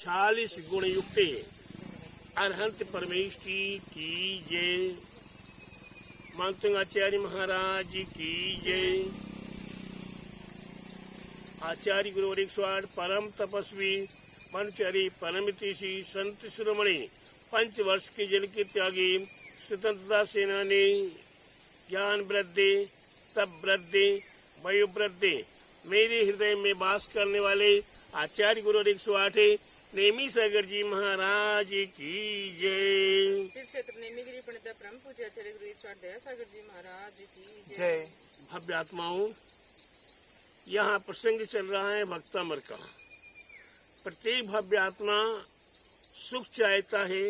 40 गुण युक्त अरहंत परमेष्ठी की जय। मानसिंह आचार्य महाराज की जय। आचार्य गुरु 108 परम तपस्वी पंचहरि परमतिशी संत शिरोमणि 5 वर्ष के जल के त्यागी स्वतंत्रता सेनानी ज्ञान वृद्धि तप वृद्धि वयु वृद्धि मेरे हृदय में वास करने वाले आचार्य गुरु 108 नेमी सागर जी महाराज की जय। क्षेत्र नेमीगिरी पंडित परम पूज्य आचार्य गुरु 108 दया सागर जी महाराज की जय। भव्य आत्माओं, यहाँ प्रसंग चल रहा है भक्तामर का। प्रत्येक भव्य आत्मा सुख चाहता है,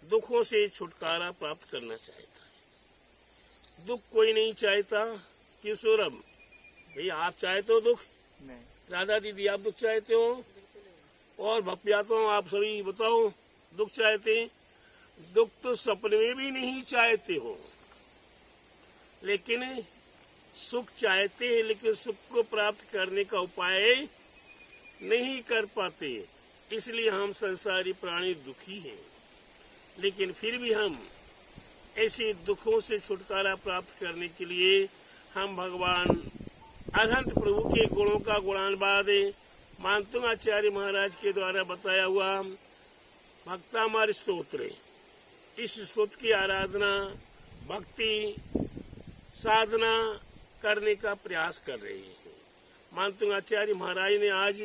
दुखों से छुटकारा प्राप्त करना चाहता है। दुख कोई नहीं चाहता। क्यों सौरभ भैया, आप चाहते हो दुख? नहीं। राधा दीदी, आप दुख चाहते हो? और भव्य आत्मा आप सभी बताओ, दुख चाहते? दुख तो सपने में भी नहीं चाहते हो, लेकिन सुख चाहते हैं, लेकिन सुख को प्राप्त करने का उपाय नहीं कर पाते। इसलिए हम संसारी प्राणी दुखी हैं। लेकिन फिर भी हम ऐसे दुखों से छुटकारा प्राप्त करने के लिए हम भगवान अरहंत प्रभु के गुणों का गुणानुवाद मानतुंग आचार्य महाराज के द्वारा बताया हुआ भक्तामर स्तोत्र, इस स्तोत्र की आराधना भक्ति साधना करने का प्रयास कर रहे हैं। मानतुंग आचार्य महाराज ने आज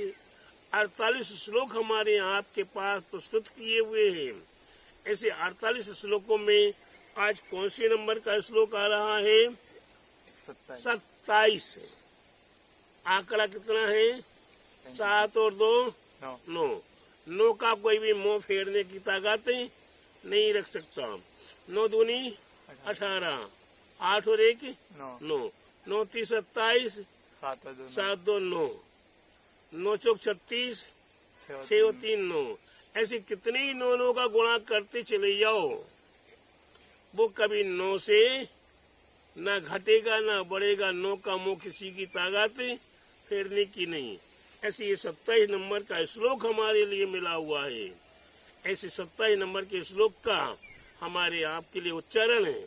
48 श्लोक हमारे आपके पास प्रस्तुत किए हुए हैं। ऐसे 48 श्लोकों में आज कौन से नंबर का श्लोक आ रहा है? 27। आंकड़ा कितना है? 7 और 2 9। 9 का कोई भी मुंह फेरने की ताकत नहीं रख सकता। 9 दूनी 18, 8 और 1 9, 9 3 27, 7 2 9, 9 चौक 36, 6 और 3 9। ऐसे कितने ही 9 का गुणा करते चले जाओ, वो कभी 9 से न घटेगा न बढ़ेगा। 9 का मुंह किसी की ताकत फेरने की नहीं। ऐसे ये 27 नंबर का श्लोक हमारे लिए मिला हुआ है। ऐसे 27 नंबर के श्लोक का हमारे आपके लिए उच्चारण है।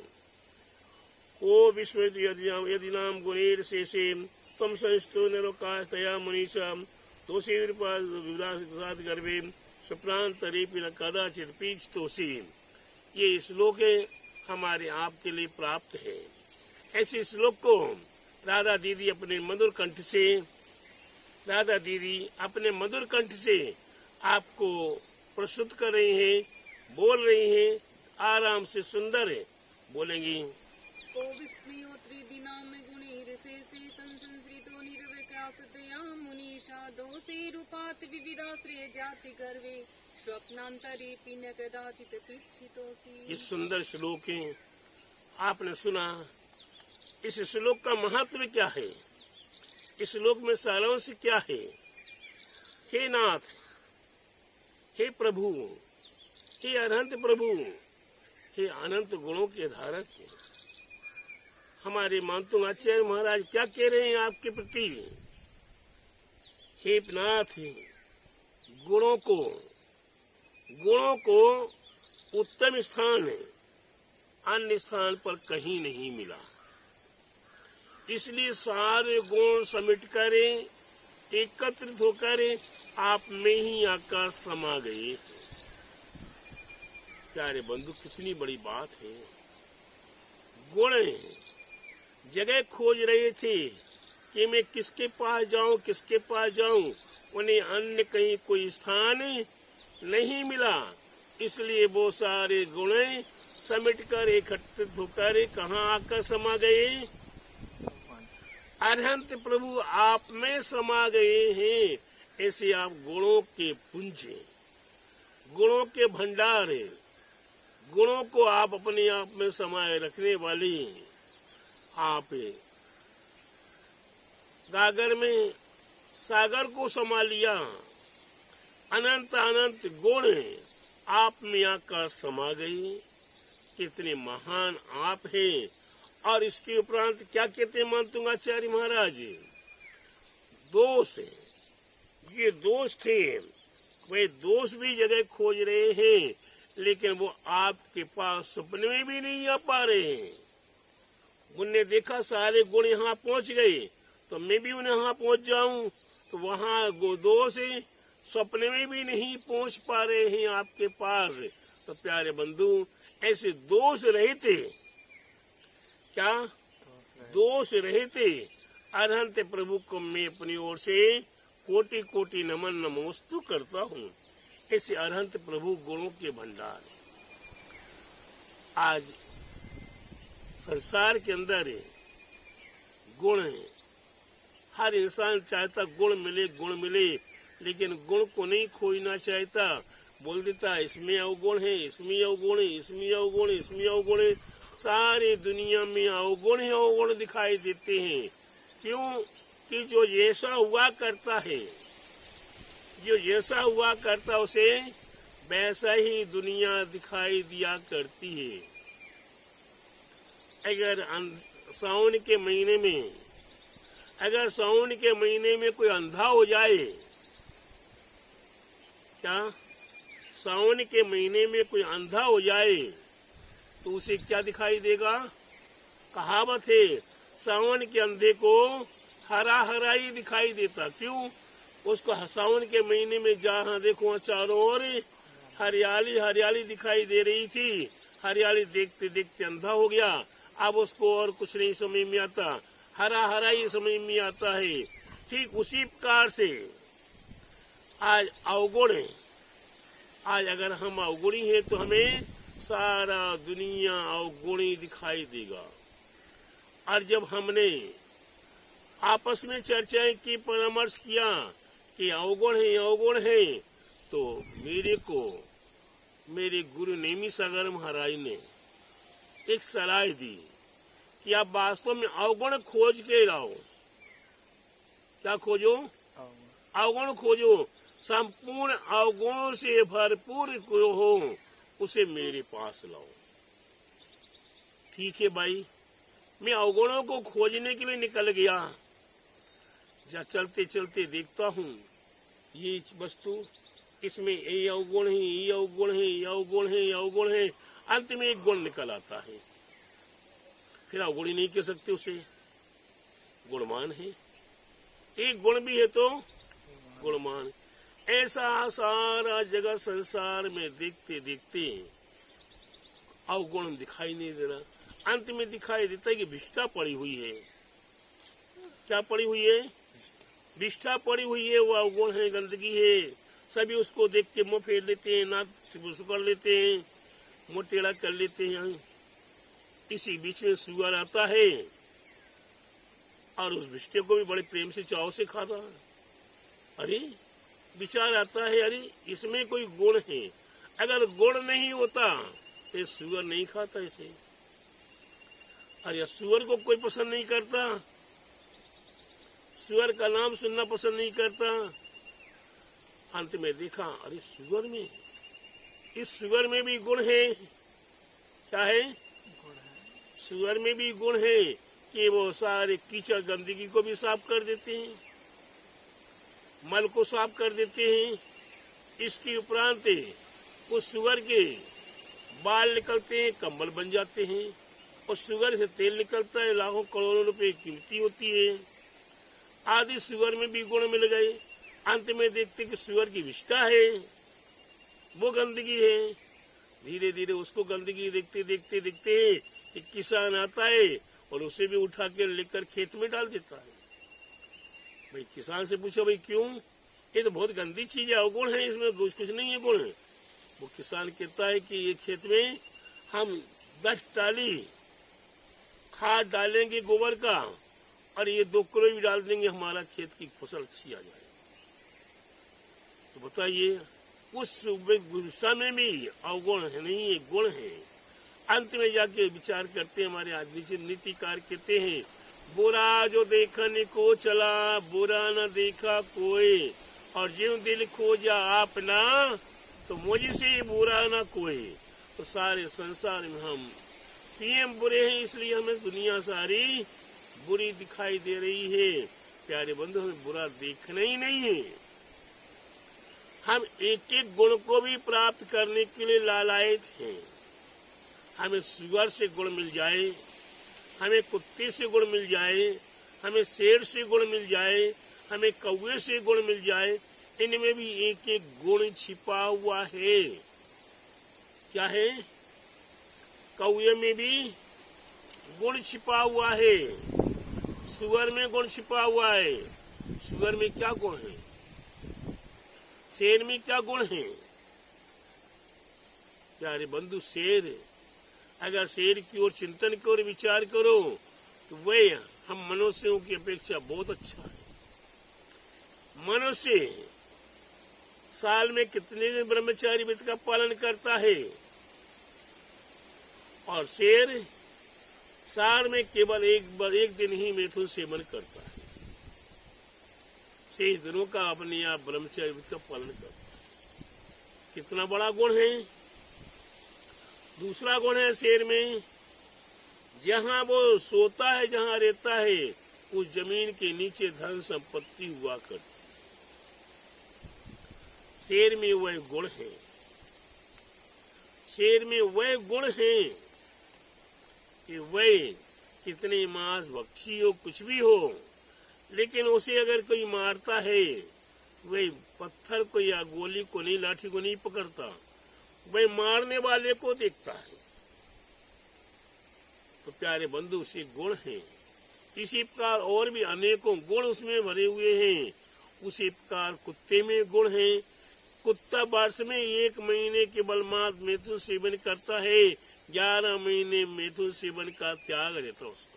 ओ विश्व यदि नाम गुणेर शेषे तम संस्तो निरोकास्तया मुनीषा तोषे विराट गर्भे सुप्रांतरे कदाचित पीछ तोषे। ये श्लोक हमारे आपके लिए प्राप्त है। ऐसे श्लोक को राधा दीदी अपने मधुर कंठ से आपको प्रस्तुत कर रही हैं, बोल रही हैं। आराम से सुंदर है बोलेंगी। ओ विस्मयो त्रिदिनाम गुणैर शेषे तं संसृतो निरवकाशतया मुनीषा दोषे रूपात् विविधाश्रय जाति गर्वे स्वप्नांतरेऽपि न कदाचित् पीच्छितोऽसि। ये सुंदर श्लोक है, आपने सुना। इस श्लोक का महत्व क्या है? इस श्लोक में सारांश क्या है? हे नाथ, हे प्रभु, हे अनंत प्रभु, हे अनंत गुणों के धारक, हमारे मानतुंग आचार्य महाराज क्या कह रहे हैं आपके प्रति? हे नाथ, गुणों को उत्तम स्थान अन्य स्थान पर कहीं नहीं मिला। इसलिए सारे गुण समेट कर एकत्रित होकर आप में ही आकर समा गए। प्यारे बंधु, कितनी बड़ी बात है। गुण जगह खोज रहे थे कि मैं किसके पास जाऊं, उन्हें अन्य कहीं कोई स्थान नहीं मिला। इसलिए वो सारे गुण समेट कर एकत्रित होकर कहाँ आकर समा गए? अरहंत प्रभु आप में समा गए हैं। ऐसे आप गुणों के पुंज, गुणों के भंडार, गुणों को आप अपने आप में समाये रखने वाली आप गागर में सागर को समा लिया। अनंत अनंत गुण आप में आकर समा गई। कितने महान आप हैं। और इसके उपरांत क्या कहते हैं मानतुंग आचार्य महाराज? दोष, ये दोष थे वे दोष भी जगह खोज रहे हैं, लेकिन वो आपके पास सपने में भी नहीं आ पा रहे हैं। उनने देखा सारे गुण यहाँ पहुंच गए, तो मैं भी उन्हें वहां पहुंच जाऊं, तो वहां वो दोष सपने में भी नहीं पहुंच पा रहे हैं आपके पास। तो प्यारे बंधु, ऐसे दोष रहते, क्या दोष रहते अरहंत प्रभु को मैं अपनी ओर से कोटि कोटि नमन नमोस्तु करता हूँ। ऐसे अरहंत प्रभु गुणों के भंडार। आज संसार के अंदर गुण है, हर इंसान चाहता गुण मिले, लेकिन गुण को नहीं खोजना चाहता। बोल देता इसमें अवगुण है, इसमें अवगुण है, इसमें अवगुण है, इसमें अवगुण है। सारी दुनिया में अवगुण ही अवगुण दिखाई देते हैं। क्यों? कि जो जैसा हुआ करता है, जो जैसा हुआ करता उसे वैसा ही दुनिया दिखाई दिया करती है। अगर सावन के महीने में, अगर सावन के महीने में कोई अंधा हो जाए, क्या सावन के महीने में कोई अंधा हो जाए तो उसे क्या दिखाई देगा? कहावत है, सावन के अंधे को हरा हरा ही दिखाई देता। क्यों? उसको सावन के महीने में जहाँ देखो चारों ओर हरियाली हरियाली दिखाई दे रही थी, हरियाली देखते देखते अंधा हो गया। अब उसको और कुछ नहीं समझ में आता, हरा हरा ही समझ में आता है। ठीक उसी प्रकार से आज अवगुण है। आज अगर हम अवगुणी हैं तो हमें सारा दुनिया अवगुणी दिखाई देगा। और जब हमने आपस में चर्चाएं की, परामर्श किया कि अवगुण है, तो मेरे को मेरे गुरु नेमी सागर महाराज ने एक सलाह दी कि आप वास्तव में अवगुण खोज के लाओ। क्या खोजो? अवगुण खोजो। संपूर्ण अवगुणों से भरपूर हो, उसे मेरे पास लाओ। ठीक है भाई, मैं अवगुणों को खोजने के लिए निकल गया। जब चलते चलते देखता हूँ ये वस्तु, इसमें ये अवगुण है, ये अवगुण है, ये अवगुण है, ये अवगुण है। अंत में एक गुण निकल आता है। फिर अवगुण ही नहीं कह सकते उसे, गुणमान है। एक गुण भी है तो गुणमान। ऐसा सारा जगत संसार में देखते देखते अवगुण दिखाई नहीं दे रहा। अंत में दिखाई देता है कि विष्ठा पड़ी हुई है। क्या पड़ी हुई है? विष्ठा पड़ी हुई है। वो अवगुण है, गंदगी है। सभी उसको देख के मुंह फेर लेते हैं, नाक कर लेते हैं, मुंह टेढ़ा कर लेते हैं। इसी बीच में सुअर आता है और उस विष्ठे को भी बड़े प्रेम से चाव से खाता है। अरे विचार आता है, अरे इसमें कोई गुण है। अगर गुण नहीं होता तो सुअर नहीं खाता इसे। अरे सुअर को कोई पसंद नहीं करता, सुअर का नाम सुनना पसंद नहीं करता। अंत में देखा, अरे सुअर में, इस सुअर में भी गुण है। क्या है? सुअर में भी गुण है कि वो सारे कीचड़ गंदगी को भी साफ कर देते हैं, मल को साफ कर देते हैं। इसके उपरांत उस सुअर के बाल निकलते हैं, कंबल बन जाते हैं। और सुअर से तेल निकलता है, लाखों करोड़ों रुपए कीमती होती है। आदि सुअर में भी गुण मिल गए। अंत में देखते कि सुअर की विष्ठा है, वो गंदगी है। धीरे धीरे उसको गंदगी देखते देखते देखते एक किसान आता है और उसे भी उठा के लेकर खेत में डाल देता है। भाई किसान से पूछो, भाई क्यों? ये तो बहुत गंदी चीज है, अवगुण है, इसमें कुछ नहीं है गुण है। वो किसान कहता है कि ये खेत में हम 10 टाली खाद डालेंगे गोबर का, और ये 2 किलो भी डाल देंगे, हमारा खेत की फसल अच्छी आ जाएगी। तो बताइए, उस समय में अवगुण है नहीं, है गुण है। अंत में जाके विचार करते हैं हमारे आदमी से नीतिकार कहते हैं, बुरा जो देखने को चला, बुरा न देखा कोई, और ज्यों दिल खोजा आपना, तो मुझसे बुरा न कोई। तो सारे संसार में हम स्वयं बुरे हैं, इसलिए हमें दुनिया सारी बुरी दिखाई दे रही है। प्यारे बंधु, हमें बुरा देखना ही नहीं है, हम एक एक गुण को भी प्राप्त करने के लिए लालायित हैं। हमें सुअर से गुण मिल जाए, हमें कुत्ते से गुण मिल जाए, हमें शेर से गुण मिल जाए, हमें कौवे से गुण मिल जाए, इनमें भी एक एक गुण छिपा हुआ है। क्या है? कौवे में भी गुण छिपा हुआ है, सुअर में गुण छिपा हुआ है। सुअर में क्या गुण है? शेर में क्या गुण है? प्यारे बंधु, शेर, अगर शेर की ओर चिंतन की ओर विचार करो तो वह हम मनुष्यों की अपेक्षा बहुत अच्छा है। मनुष्य साल में कितने दिन ब्रह्मचारी व्रत का पालन करता है, और शेर साल में केवल एक दिन ही मैथुन सेवन करता है। शेष दिनों का अपने आप ब्रह्मचारी व्रत का पालन करता है। कितना बड़ा गुण है। दूसरा गुण है शेर में, जहां वो सोता है, जहां रहता है, उस जमीन के नीचे धन संपत्ति हुआ करती। शेर में वह गुण है, शेर में वह गुण है कि वह कितने मांस भक्षी हो, कुछ भी हो, लेकिन उसे अगर कोई मारता है, वह पत्थर को या गोली को नहीं, लाठी को नहीं पकड़ता, वह मारने वाले को देखता है। तो प्यारे बंधु, उसे गुण है। इसी प्रकार और भी अनेकों गुण उसमें भरे हुए हैं। उसी प्रकार कुत्ते में गुण है। कुत्ता वर्ष में 1 महीने केवल मांस मैथुन सेवन करता है, 11 महीने मैथुन सेवन का त्याग रहता उसका।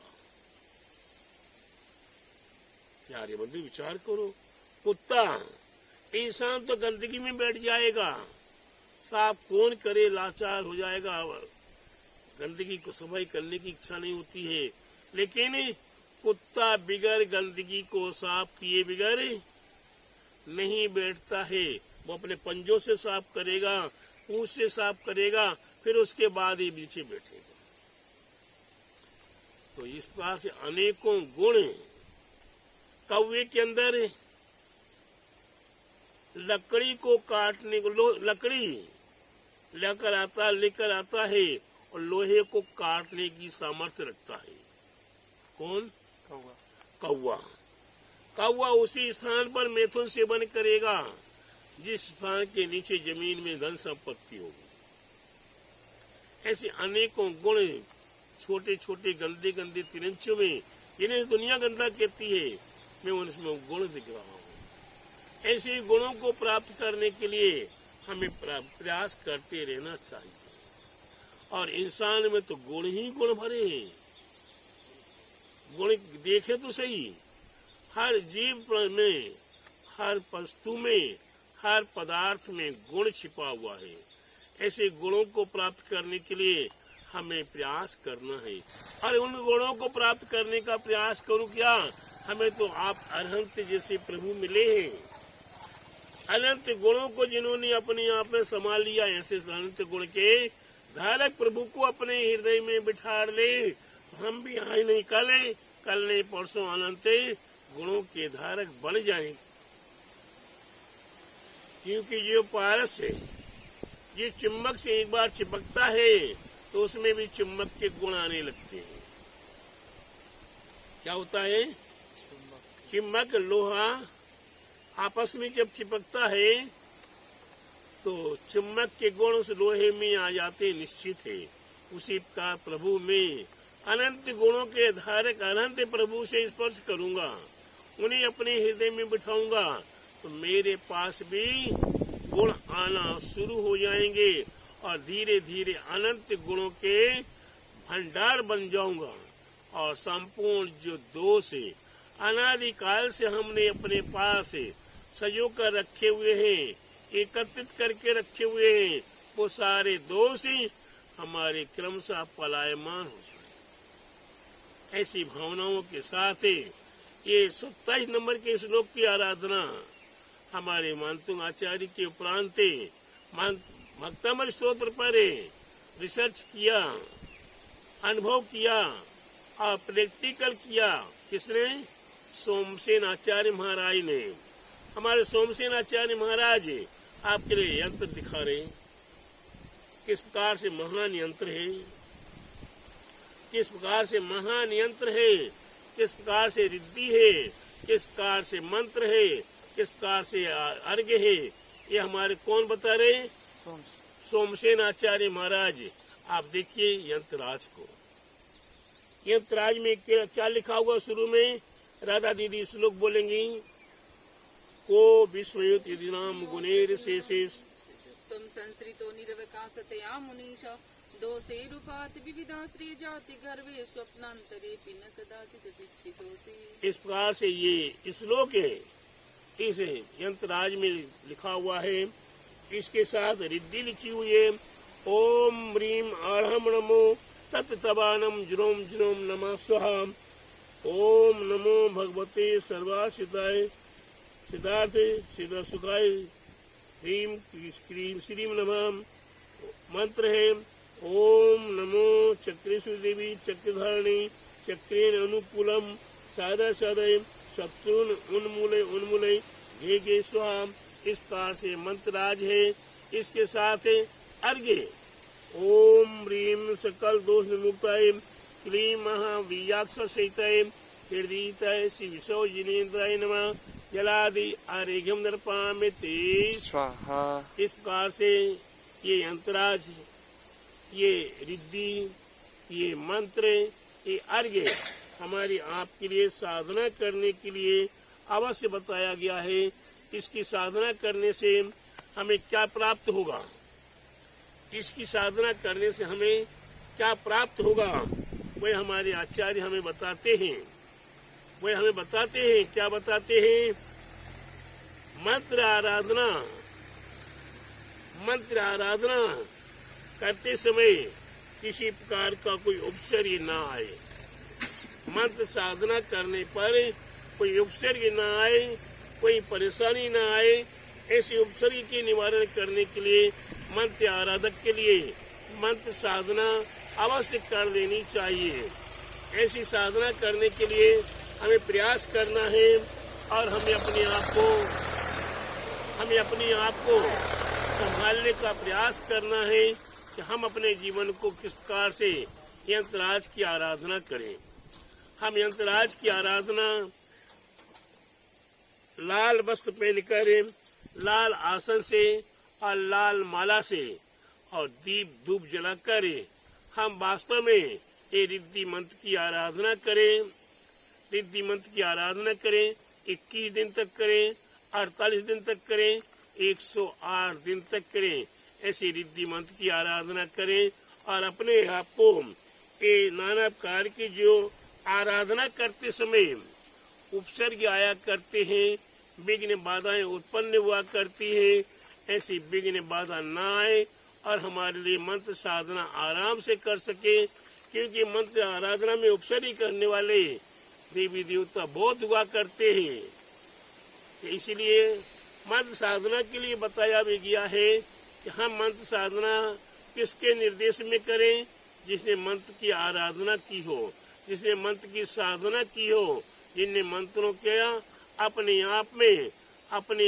प्यारे बंधु, विचार करो, कुत्ता, इंसान तो गंदगी में बैठ जाएगा, साफ कौन करे, लाचार हो जाएगा, गंदगी को सफाई करने की इच्छा नहीं होती है, लेकिन कुत्ता बिगर गंदगी को साफ किए बिगर नहीं बैठता है। वो अपने पंजों से साफ करेगा, पूंछ से साफ करेगा, फिर उसके बाद ही नीचे बैठेगा। तो इस प्रकार से अनेकों गुण कौवे के अंदर। लकड़ी को काटने को, लकड़ी लेकर आता है और लोहे को काटने की सामर्थ्य रखता है। कौन? कौवा। कौवा उसी स्थान पर मैथुन सेवन करेगा जिस स्थान के नीचे जमीन में धन संपत्ति होगी। ऐसे अनेकों गुण छोटे छोटे गंदे गंदे तिरंचों में, जिन्हें दुनिया गंदा कहती है, मैं उनमें गुण दिख रहा हूँ। ऐसे गुणों को प्राप्त करने के लिए हमें प्रयास करते रहना चाहिए। और इंसान में तो गुण ही गुण भरे हैं। गुण देखे तो सही, हर जीव में, हर वस्तु में, हर पदार्थ में गुण छिपा हुआ है। ऐसे गुणों को प्राप्त करने के लिए हमें प्रयास करना है। और उन गुणों को प्राप्त करने का प्रयास करूं क्या? हमें तो आप अनंत जैसे प्रभु मिले हैं। अनंत गुणों को जिन्होंने अपने आप में संभाल लिया, ऐसे अनंत गुण के धारक प्रभु को अपने हृदय में बिठा ले। हम भी आज नहीं कल नहीं परसों अनंत गुणों के धारक बन जाएंगे। क्योंकि जो पारस है, ये चुम्बक से एक बार चिपकता है तो उसमें भी चुम्बक के गुण आने लगते हैं। क्या होता है? चुम्बक लोहा आपस में जब चिपकता है तो चुम्बक के गुण उस लोहे में आ जाते, निश्चित है। उसी प्रकार प्रभु में अनंत गुणों के धारक अनंत प्रभु से स्पर्श करूंगा, उन्हें अपने हृदय में बिठाऊंगा, तो मेरे पास भी गुण आना शुरू हो जाएंगे और धीरे धीरे अनंत गुणों के भंडार बन जाऊंगा। और संपूर्ण जो दोष है, अनादिकाल से हमने अपने पास सजो कर रखे हुए हैं, एकत्रित करके रखे हुए हैं, वो सारे दोष हमारे क्रमशः पलायमान हो जाए। ऐसी भावनाओं के साथ ये 27 नंबर के श्लोक की आराधना हमारे मानतुंग आचार्य के उपरांत भक्तामृत स्तोत्र पर रिसर्च किया, अनुभव किया और प्रैक्टिकल किया। किसने? सोमसेन आचार्य महाराज ने। हमारे सोमसेन आचार्य महाराज आपके लिए यंत्र दिखा रहे हैं, किस प्रकार से महान यंत्र है, किस प्रकार से महान यंत्र है, किस प्रकार से रिद्धि है, किस प्रकार से मंत्र है, किस प्रकार से अर्घ्य है। ये हमारे कौन बता रहे हैं? सोमसेन आचार्य महाराज। आप देखिए यंत्रराज को। यंत्रराज में क्या लिखा हुआ शुरू में? राधा दीदी श्लोक बोलेंगी। को विश्वयुत यदि नाम गुणेर शेषेश तुम संस्कृतो निरवकाशतया मुनीषा दोषे रूपात विविधा श्री जाति गर्वे स्वप्नांतरे पिन कदाचित दीक्षितोसि। इस प्रकार से ये श्लोक है, इस यंत्रराज में लिखा हुआ है। इसके साथ रिद्धि लिखी हुई है। ओम ह्रीम आढ़म नमो तत्तबानम जुरोम जुरोम नमः स्वाहा। ओम नमो भगवते सर्वासिताय सिद्धार्थ सिद्ध सुखाय ह्रीम क्रीम श्रीम नमः। मंत्र है ओम नमो चक्रेशु देवी चक्रधारिणी चक्रेन अनुकूलम सादा सादय शत्रुन उन्मूले उन्मूले घे घे स्वाहा। इस प्रकार से मंत्रराज है। इसके साथ अर्घ्य ओम ह्रीम सकल दोष विमुक्ताय क्लीं महावीयाक्ष सहिताय हृदयिताय श्री विशो जिनेन्द्राय नमः। जलादि आर्घ्यम नर्पयामि स्वाहा। इस प्रकार से ये यंत्रराज, ये रिद्धि, ये मंत्र, ये अर्घ्य हमारी आपके लिए साधना करने के लिए अवश्य बताया गया है। इसकी साधना करने से हमें क्या प्राप्त होगा? इसकी साधना करने से हमें क्या प्राप्त होगा? वह हमारे आचार्य हमें बताते हैं। वह हमें बताते हैं, क्या बताते हैं? मंत्र आराधना, मंत्र आराधना करते समय किसी प्रकार का कोई उपसर्ग न आए। मंत्र साधना करने पर कोई उपसर्ग न आए, कोई परेशानी न आए। ऐसे उपसर्ग के निवारण करने के लिए मंत्र आराधक के लिए मंत्र साधना अवश्य कर लेनी चाहिए। ऐसी साधना करने के लिए हमें प्रयास करना है और हमें अपने आप को संभालने का प्रयास करना है कि हम अपने जीवन को किस प्रकार से यंत्रराज की आराधना करें। हम यंत्रराज की आराधना लाल वस्त्र पहनकर, लाल आसन से और लाल माला से और दीप धूप जलाकर हम वास्तव में ये रिद्धि मंत्र की आराधना करें। रिद्धि मंत्र की आराधना करें। 21 दिन तक करें, 48 दिन तक करें, 108 दिन तक करें। ऐसी रिद्धि मंत्र की आराधना करें और अपने आप को ये नाना प्रकार की जो आराधना करते समय उपसर्ग आया करते हैं, विघ्न बाधाएं उत्पन्न हुआ करती है, ऐसी विघ्न बाधा न आए और हमारे लिए मंत्र साधना आराम से कर सके। क्योंकि मंत्र आराधना में उपसर्ग करने वाले देवी देवता बहुत हुआ करते हैं। इसलिए मंत्र साधना के लिए बताया भी गया है कि हम मंत्र साधना किसके निर्देश में करें? जिसने मंत्र की आराधना की हो, जिसने मंत्र की साधना की हो, जिनने मंत्रों के अपने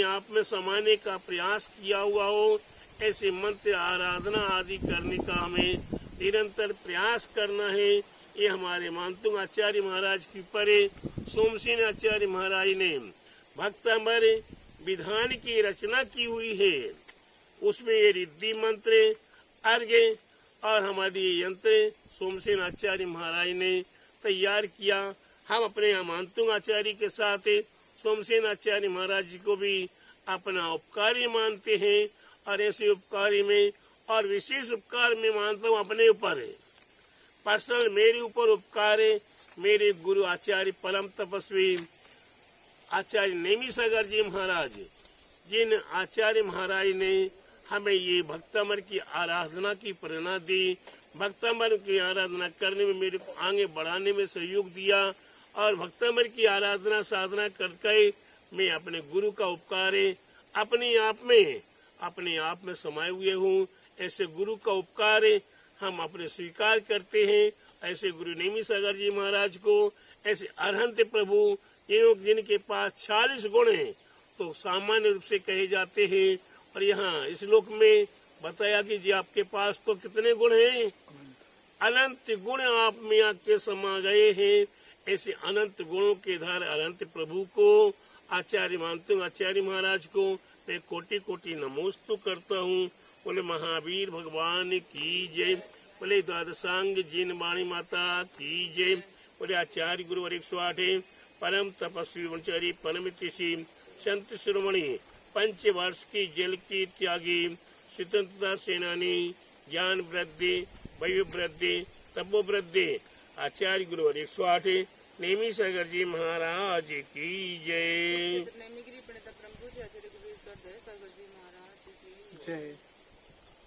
आप में समाने का प्रयास किया हुआ हो। ऐसे मंत्र आराधना आदि करने का हमें निरंतर प्रयास करना है। ये हमारे मानतुंग आचार्य महाराज की परे सोमसेन आचार्य महाराज ने भक्तामर विधान की रचना की हुई है। उसमें ये रिद्धि मंत्र, अर्घ्य और हमारी यंत्र सोमसेन आचार्य महाराज ने तैयार किया। हम अपने मानतुंग आचार्य के साथ सोमसेन आचार्य महाराज जी को भी अपना उपकारी मानते हैं और ऐसे उपकारी में और विशेष उपकार में मानता हूँ अपने ऊपर है। पर्सनल मेरे ऊपर उपकार है। मेरे गुरु आचार्य परम तपस्वी आचार्य नेमी सागर जी महाराज, जिन आचार्य महाराज ने हमें ये भक्तमर की आराधना की प्रेरणा दी, भक्तमर की आराधना करने में मेरे को आगे बढ़ाने में सहयोग दिया और भक्तमर की आराधना साधना करके मैं अपने गुरु का उपकार है अपने आप में समाये हुए हूँ। ऐसे गुरु का उपकार हम अपने स्वीकार करते हैं। ऐसे गुरु नेमी सागर जी महाराज को, ऐसे अरहंत प्रभु जिनके पास 40 गुण हैं, तो सामान्य रूप से कहे जाते हैं और यहाँ इस श्लोक में बताया कि जी आपके पास तो कितने गुण हैं, अनंत गुण आप में आके समा गए हैं। ऐसे अनंत गुणों के धार अनंत प्रभु को आचार्य मानते हूँ। आचार्य महाराज को मैं कोटि कोटि नमोस्तु करता हूँ। बोले महावीर भगवान की जय, बोले द्वादशांग जिन वाणी माता की जय, बोले आचार्य गुरुवर 108 परम तपस्वी ब्रह्मचारी परम ऋषि संत शिरोमणि 5 वर्ष की जेल की त्यागी स्वतंत्रता सेनानी ज्ञान वृद्धि वैभव वृद्धि तपो वृद्धि आचार्य गुरुवर 108 नेमी सागर जी महाराज की जय। नेमीगिरी प्रणेता प्रभु जी आचार्य गुरुवर 108 सागर जी महाराज की जय।